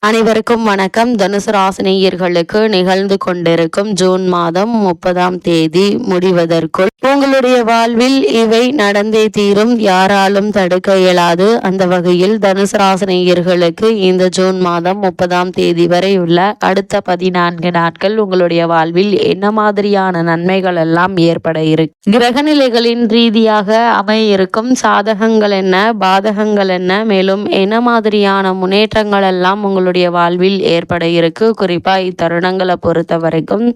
அனைவருக்கும் வணக்கம். தனுசு ராசினியர்களுக்கு நிகழ்ந்து கொண்டிருக்கும் ஜூன் மாதம் 30ஆம் தேதி முடிவதற்குள் உங்களுடைய வாழ்வில் இவை நடந்தே தீரும், யாராலும் தடுக்க இயலாது. அந்த வகையில் தனுசு ராசினியர்களுக்கு இந்த ஜூன் மாதம் 30ஆம் தேதி வரை உள்ள அடுத்த 14 நாட்கள் உங்களுடைய வாழ்வில் என்ன மாதிரியான நன்மைகள் எல்லாம் ஏற்பட இருக்கு, கிரகநிலைகளின் ரீதியாக அமையிருக்கும் சாதகங்கள் என்ன, பாதகங்கள் என்ன, மேலும் என்ன மாதிரியான முன்னேற்றங்கள் எல்லாம் உங்களுடைய வாழ்வில் ஏற்பட இருக்கு. குறிப்பா இத்தருணங்களை பொறுத்த வரைக்கும்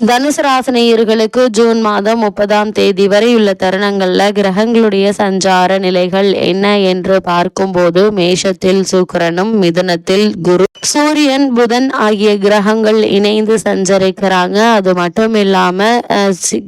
தனுசு ராசினியர்களுக்கு ஜூன் மாதம் 30ஆம் தேதி வரை உள்ள தருணங்கள்ல கிரகங்களுடைய சஞ்சார நிலைகள் என்ன என்று பார்க்கும்போது, மேஷத்தில் சுக்கிரனும், மிதுனத்தில் குரு, சூரியன், புதன் ஆகிய கிரகங்கள் இணைந்து சஞ்சரிக்கிறாங்க. அது மட்டும் இல்லாம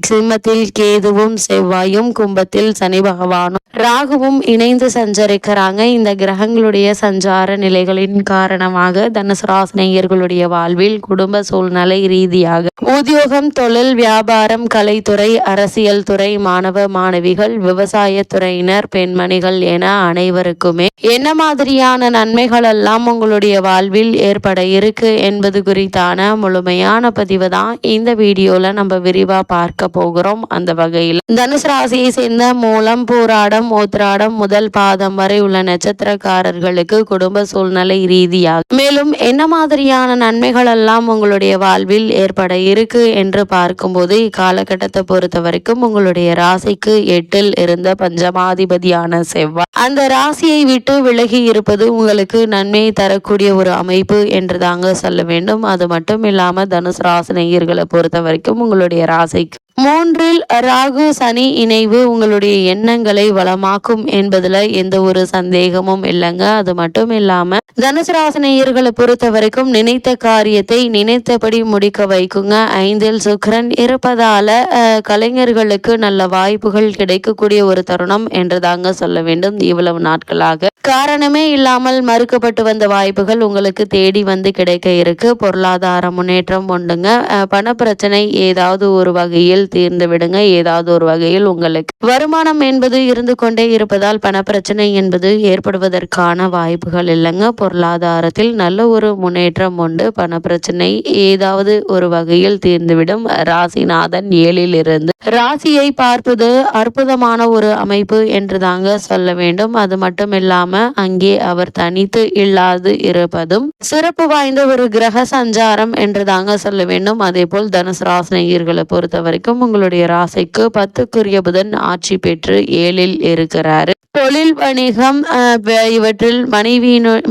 சிம்மத்தில் கேதுவும் செவ்வாயும், கும்பத்தில் சனி பகவானும் ராகுவும் இணைந்து சஞ்சரிக்கிறாங்க. இந்த கிரகங்களுடைய சஞ்சார நிலைகளின் காரணமாக தனுசு ராசினியர்களுடைய வாழ்வில் குடும்ப சூழ்நிலை ரீதியாக உத்தியோகம், தொழில், வியாபாரம், கலைத்துறை, அரசியல் துறை, மாணவ மாணவிகள், விவசாய துறையினர், பெண்மணிகள் என அனைவருக்குமே என்ன மாதிரியான நன்மைகள் எல்லாம் உங்களுடைய வாழ்வில் ஏற்பட இருக்கு என்பது குறித்தான முழுமையான பதிவு தான் இந்த வீடியோல நம்ம விரிவா பார்க்க போகிறோம். அந்த வகையில் தனுசு ராசியை சேர்ந்த மூலம், பூராடம், உத்திராடம் முதல் பாதம் வரை உள்ள நட்சத்திரக்காரர்களுக்கு குடும்ப சூழ்நிலை ரீதியாக மேலும் என்ன மாதிரியான நன்மைகள் எல்லாம் உங்களுடைய வாழ்வில் ஏற்பட இருக்கு என்று பார்க்கும்போது, இக்காலகட்டத்தை பொறுத்த வரைக்கும் உங்களுடைய ராசிக்கு 8ல் இருந்த பஞ்சமாதிபதியான செவ்வாய் அந்த ராசியை விட்டு விலகி இருப்பது உங்களுக்கு நன்மை தரக்கூடிய ஒரு அமைப்பு என்று தாங்க சொல்ல வேண்டும். அது மட்டும் இல்லாம தனுசு ராசி நேயர்களை பொறுத்த வரைக்கும் உங்களுடைய ராசிக்கு 3ல் ராகு சனி இணைவு உங்களுடைய எண்ணங்களை வளமாக்கும் என்பதுல எந்த ஒரு சந்தேகமும் இல்லைங்க. அது மட்டும் இல்லாம தனுசு ராசி நேயர்களை பொறுத்த வரைக்கும் நினைத்த காரியத்தை நினைத்தபடி முடிக்க வைக்குங்க. 5ல் சுக்கிரன் இருப்பதால கலைஞர்களுக்கு நல்ல வாய்ப்புகள் கிடைக்கக்கூடிய ஒரு தருணம் என்று தாங்க சொல்ல வேண்டும். இவ்வளவு நாட்களாக காரணமே இல்லாமல் மறுக்கப்பட்டு வந்த வாய்ப்புகள் உங்களுக்கு தேடி வந்து கிடைக்க இருக்கு. பொருளாதார முன்னேற்றம் உண்டுங்க. பண பிரச்சனை ஏதாவது ஒரு வகையில் தீர்ந்து விடுங்க. ஏதாவது ஒரு வகையில் உங்களுக்கு வருமானம் என்பது இருந்து கொண்டே இருப்பதால் பண பிரச்சனை என்பது ஏற்படுவதற்கான வாய்ப்புகள் இல்லைங்க. பொருளாதாரத்தில் நல்ல ஒரு முன்னேற்றம் உண்டு. பண பிரச்சனை ஏதாவது ஒரு வகையில் தீர்ந்துவிடும். ராசிநாதன் 7ல் இருந்து ராசியை பார்ப்பது அற்புதமான ஒரு அமைப்பு என்று தாங்க சொல்ல வேண்டும். அது மட்டும் இல்லாம அங்கே அவர் தனித்து இல்லாது இருப்பதும் சிறப்பு வாய்ந்த ஒரு கிரக சஞ்சாரம் என்று தாங்க சொல்ல வேண்டும். அதே போல் தனுசு ராசினியர்களை பொறுத்த வரைக்கும் உங்களுடைய ராசிக்கு 10க்குரிய புதன் ஆட்சி பெற்று 7ல் இருக்கிறாரு. தொழில், வணிகம் இவற்றில்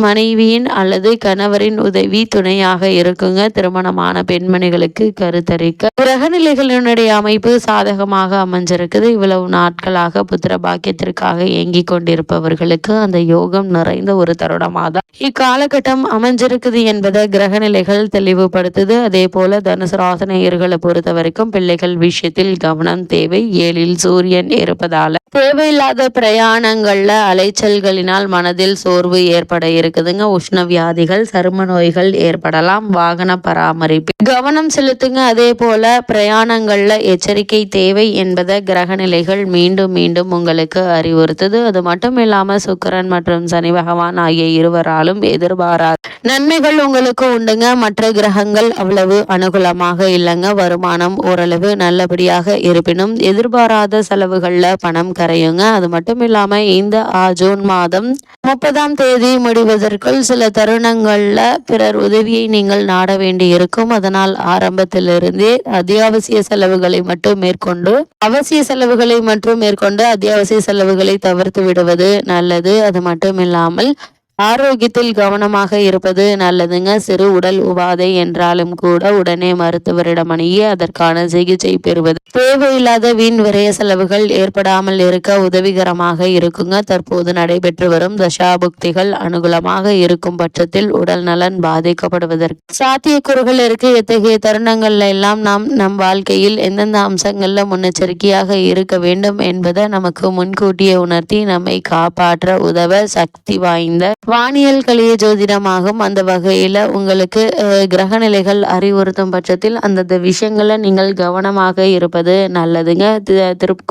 மனைவியின் அல்லது கணவரின் உதவி துணையாக இருக்குங்க. திருமணமான பெண்மணிகளுக்கு கருத்தரிக்க கிரகநிலைகளினுடைய அமைப்பு சாதகமாக அமைஞ்சிருக்குது. இவ்வளவு நாட்களாக புத்திர பாக்கியத்திற்காக இயங்கி கொண்டிருப்பவர்களுக்கு அந்த யோகம் நிறைந்த ஒரு தருணமாக இக்காலகட்டம் அமைஞ்சிருக்குது என்பதை கிரகநிலைகள் தெளிவுபடுத்துது. அதே போல தனுசு ராசினியர்களை பொறுத்த வரைக்கும் பிள்ளைகள் விஷயத்தில் கவனம் தேவை. 7ல் சூரியன் இருப்பதால தேவையில்லாத பிரயாணங்கள்ல அலைச்சல்களினால் மனதில் சோர்வு ஏற்பட இருக்குதுங்க. உஷ்ண வியாதிகள், சரும நோய்கள் ஏற்படலாம். வாகன பராமரிப்பு கவனம் செலுத்துங்க. அதே போல பிரயாணங்கள்ல எச்சரிக்கை தேவை என்பதை கிரகநிலைகள் மீண்டும் மீண்டும் உங்களுக்கு அறிவுறுத்துது. அது மட்டும் இல்லாம சுக்கிரன் மற்றும் சனி பகவான் ஆகிய இருவராலும் எதிர்பாராத நன்மைகள் உங்களுக்கு உண்டுங்க. மற்ற கிரகங்கள் அவ்வளவு அனுகூலமாக இல்லைங்க. வருமானம் ஓரளவு நல்லபடியாக இருப்பினும் எதிர்பாராத செலவுகள்ல பணம் கரையுங்க. அது மட்டும் இல்லாம இந்த ஜூன் மாதம் 30ஆம் தேதி முடிவதற்குள் சில தருணங்கள்ல பிறர் உதவியை நீங்கள் நாட வேண்டி இருக்கும். அதனால் ஆரம்பத்திலிருந்தே அத்தியாவசிய செலவுகளை மட்டும் மேற்கொண்டு அத்தியாவசிய செலவுகளை தவிர்த்து விடுவது நல்லது. அது மட்டும் இல்லாமல் ஆரோக்கியத்தில் கவனமாக இருப்பது நல்லதுங்க. சிறு உடல் உபாதை என்றாலும் கூட உடனே மருத்துவரிடம் அணுகி அதற்கான சிகிச்சை பெறுவது தேவையில்லாத வீண் விரய செலவுகள் ஏற்படாமல் இருக்க உதவிகரமாக இருக்குங்க. தற்போது நடைபெற்று வரும் தசாபுக்திகள் அனுகூலமாக இருக்கும் பட்சத்தில் உடல் நலன் பாதிக்கப்படுவதற்கு சாத்தியக்கூறுகள் இருக்கு. இத்தகைய தருணங்கள்ல எல்லாம் நாம் நம் வாழ்க்கையில் எந்தெந்த அம்சங்கள்ல முன்னெச்சரிக்கையாக இருக்க வேண்டும் என்பதை நமக்கு முன்கூட்டியே உணர்த்தி நம்மை காப்பாற்ற உதவ சக்தி வாய்ந்த வானியல் கலிய ஜோதிடமாகும். அந்த வகையில உங்களுக்கு கிரகநிலைகள் அறிவுறுத்தும் பட்சத்தில் அந்தந்த விஷயங்களை நீங்கள் கவனமாக இருப்பது நல்லதுங்க.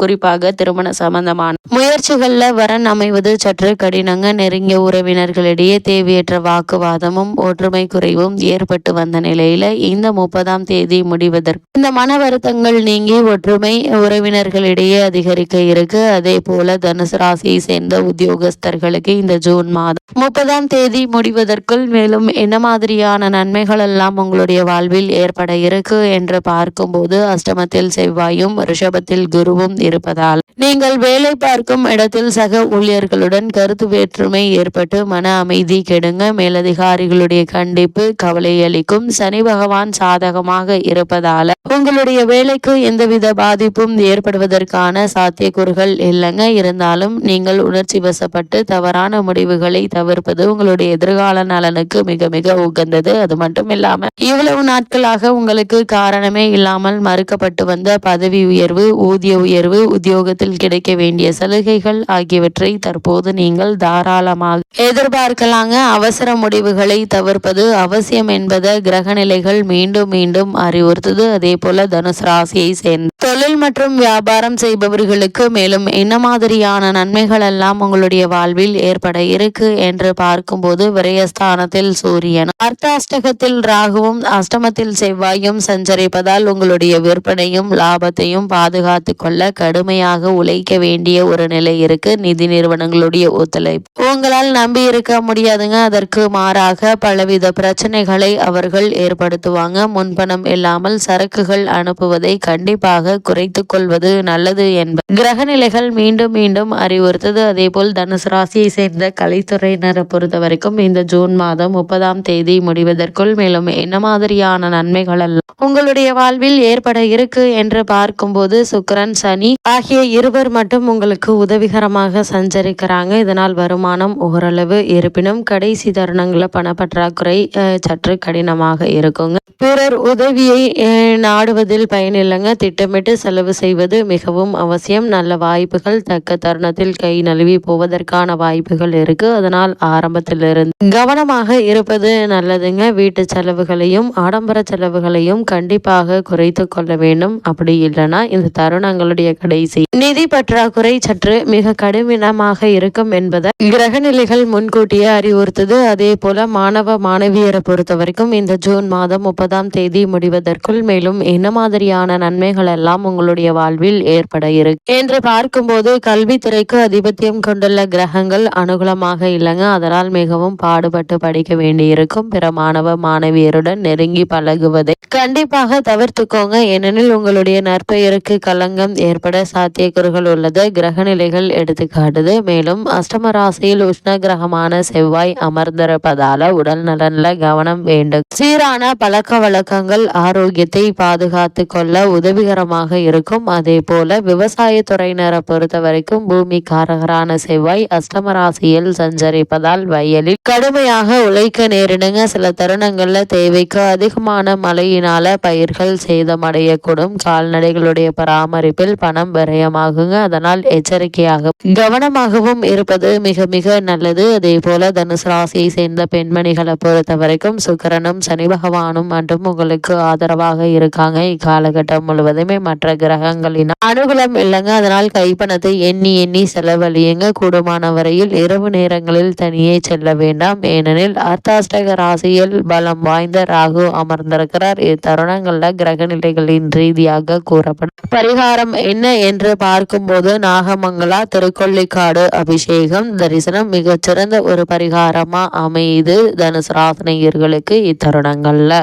குறிப்பாக திருமண சம்பந்தமான முயற்சிகள்ல வரன் அமைவது சற்று கடினங்க. நெருங்கிய உறவினர்களிடையே தேவையற்ற வாக்குவாதமும் ஒற்றுமை குறைவும் ஏற்பட்டு வந்த நிலையில இந்த 30ஆம் தேதி முடிவதற்கு இந்த மன வருத்தங்கள் நீங்கி ஒற்றுமை உறவினர்களிடையே அதிகரிக்க இருக்கு. அதே போல தனுசு ராசியை சேர்ந்த உத்தியோகஸ்தர்களுக்கு இந்த ஜூன் மாதம் 30ஆம் தேதி முடிவதற்குள் மேலும் என்ன மாதிரியான நன்மைகள் எல்லாம் உங்களுடைய வாழ்வில் ஏற்பட இருக்கு என்று பார்க்கும்போது, அஷ்டமத்தில் செவ்வாயும் ரிஷபத்தில் குருவும் இருப்பதால் நீங்கள் வேலை பார்க்கும் இடத்தில் சக ஊழியர்களுடன் கருத்து வேற்றுமை ஏற்பட்டு மன அமைதி கெடுங்க. மேலதிகாரிகளுடைய கண்டிப்பு கவலை அளிக்கும். சனி பகவான் சாதகமாக இருப்பதால உங்களுடைய வேலைக்கு எந்தவித பாதிப்பும் ஏற்படுவதற்கான சாத்தியக்கூறுகள் இல்லைங்க. இருந்தாலும் நீங்கள் உணர்ச்சி வசப்பட்டு தவறான முடிவுகளை தவிர்ப்பது உங்களுடைய எதிர்கால நலனுக்கு மிக மிக உகந்தது. அது மட்டும் இல்லாம இவ்வளவு நாட்களாக உங்களுக்கு காரணமே இல்லாமல் மறுக்கப்பட்டு வந்த பதவி உயர்வு, ஊதிய உயர்வு, உத்தியோகத்தில் கிடைக்க வேண்டிய சலுகைகள் ஆகியவற்றை தற்போது நீங்கள் தாராளமாக எதிர்பார்க்கலாங்க. அவசர முடிவுகளை தவிர்ப்பது அவசியம் என்பதை கிரகநிலைகள் மீண்டும் மீண்டும் அறிவுறுத்துது. அதே போல தனுசு ராசியை சேர்ந்த தொழில் மற்றும் வியாபாரம் செய்பவர்களுக்கு மேலும் என்ன மாதிரியான நன்மைகள் எல்லாம் உங்களுடைய வாழ்வில் ஏற்பட இருக்கு என்று பார்க்கும்போது, விரயஸ்தானத்தில் சூரியன், அர்த்தாஷ்டகத்தில் ராகுவும் அஷ்டமத்தில் செவ்வாயும் சஞ்சரிப்பதால் உங்களுடைய விற்பனையும் லாபத்தையும் பாதுகாத்து கொள்ள கடுமையாக உழைக்க வேண்டிய ஒரு நிலை இருக்கு. நிதி நிறுவனங்களுடைய ஒத்துழைப்பு உங்களால் நம்பி இருக்க முடியாதுங்க. அதற்கு மாறாக பலவித பிரச்சனைகளை அவர்கள் ஏற்படுத்துவாங்க. முன்பணம் இல்லாமல் சரக்குகள் அனுப்புவதை கண்டிப்பாக குறைத்துக் கொள்வது நல்லது என்பது கிரகநிலைகள் மீண்டும் மீண்டும் அறிவுறுத்தது. அதே போல் தனுசு ராசியை சேர்ந்த கலைத்துறையினரை பொறுத்த வரைக்கும் இந்த ஜூன் மாதம் 30ஆம் தேதி முடிவதற்குள் மேலும் என்ன மாதிரியான நன்மைகள் எல்லாம் உங்களுடைய வாழ்வில் ஏற்பட இருக்கு என்று பார்க்கும்போது, சுக்கிரன் சனி ஆகிய இருவர் மட்டும் உங்களுக்கு உதவிகரமாக சஞ்சரிக்கிறாங்க. இதனால் வருமானம் ஓரளவு இருப்பினும் கடைசி தருணங்களில் பணப்பற்றாக்குறை சற்று கடினமாக இருக்குங்க. பிறர் உதவியை நாடுவதில் பயனில்லைங்க. திட்டமிட்டு செலவு செய்வது மிகவும் அவசியம். நல்ல வாய்ப்புகள் தக்க தருணத்தில் கை நழுவி போவதற்கான வாய்ப்புகள் இருக்கு. அதனால் ஆரம்பத்திலிருந்து கவனமாக இருப்பது நல்லதுங்க. வீட்டு செலவுகளையும் ஆடம்பர செலவுகளையும் கண்டிப்பாக குறைத்து கொள்ள வேண்டும். அப்படி இல்லைன்னா இந்த தருணங்களுடைய கடைசி நிதி பற்றாக்குறை சற்று மிக கடினமாக இருக்கும் என்பதை கிரகநிலைகள் முன்கூட்டியே அறிவுறுத்தது. அதே போல மாணவ மாணவியரை பொறுத்த வரைக்கும் இந்த ஜூன் மாதம் 30ஆம் தேதி முடிவதற்குள் மேலும் என்ன மாதிரியான நன்மைகள் எல்லாம் உங்களுடைய வாழ்வில் ஏற்பட இருக்கு என்று பார்க்கும்போது, கல்வித்துறைக்கு அதிபத்தியம் கொண்டுள்ள கிரகங்கள் அனுகூலமாக இல்லைங்க. அதனால் மிகவும் பாடுபட்டு படிக்க வேண்டியிருக்கும். பிற மாணவ மாணவியருடன் நெருங்கி பழகுவதை கண்டிப்பாக தவிர்த்துக்கோங்க. ஏனெனில் உங்களுடைய நற்பெயருக்கு களங்கம் ஏற்பட சாத்தியக்கூறுகள் உள்ளது கிரகநிலைகள் எடுத்துக்காட்டுது. மேலும் அஷ்டம ராசியில் உஷ்ண கிரகமான செவ்வாய் அமர்ந்திருப்பதால உடல் நலன்ல கவனம் வேண்டும். சீரான பழக்க வழக்கங்கள் ஆரோக்கியத்தை பாதுகாத்து கொள்ள உதவிகரமாக இருக்கும். அதே போல விவசாயத்துறையினரை பொறுத்த வரைக்கும் பூமி காரகரான செவ்வாய் அஷ்டம ராசியில் சஞ்சரிப்பதால் வயலில் கடுமையாக உழைக்க நேரிடுங்க. சில தருணங்கள்ல தேவைக்கு அதிகமான மழையினால பயிர்கள் சேதமடையக்கூடும். கால்நடைகளுடைய பராமரிப்பில் பணம் விரயமாகுங்க. அதனால் எச்சரிக்கையாக கவனமாகவும் இருப்பது மிக மிக நல்லது. அதே போல தனுசு ராசியை சேர்ந்த பெண்மணிகளை பொறுத்த வரைக்கும் சுக்கிரனும் சனி பகவானும் மட்டும் உங்களுக்கு ஆதரவாக இருக்காங்க. இக்காலகட்டம் முழுவதுமே மற்ற கிரகங்களின் அனுகூலம் இல்லைங்க. அதனால் கைப்பணத்தை எண்ணி எண்ணி செலவழியுங்க. கூடுமான வரையில் இரவு நேரங்களில் தனியே செல்ல வேண்டாம். ஏனெனில் அர்த்தாஷ்டக ராசியில் பலம் வாய்ந்த ராகு அமர்ந்திருக்கிறார். இத்தருணங்கள்ல கிரகநிலைகளின் ரீதியாக கூறப்படும் பரிகாரம் என்ன என்று பார்க்கும்போது, நாகமங்கலா திருக்கொள்ளிக்காடு அபிஷேகம் தரிசனம் மிகச்சிறந்த ஒரு பரிகாரமா அமையுது தனுசு ராசினியர்களுக்கு இத்தருணங்கள்ல.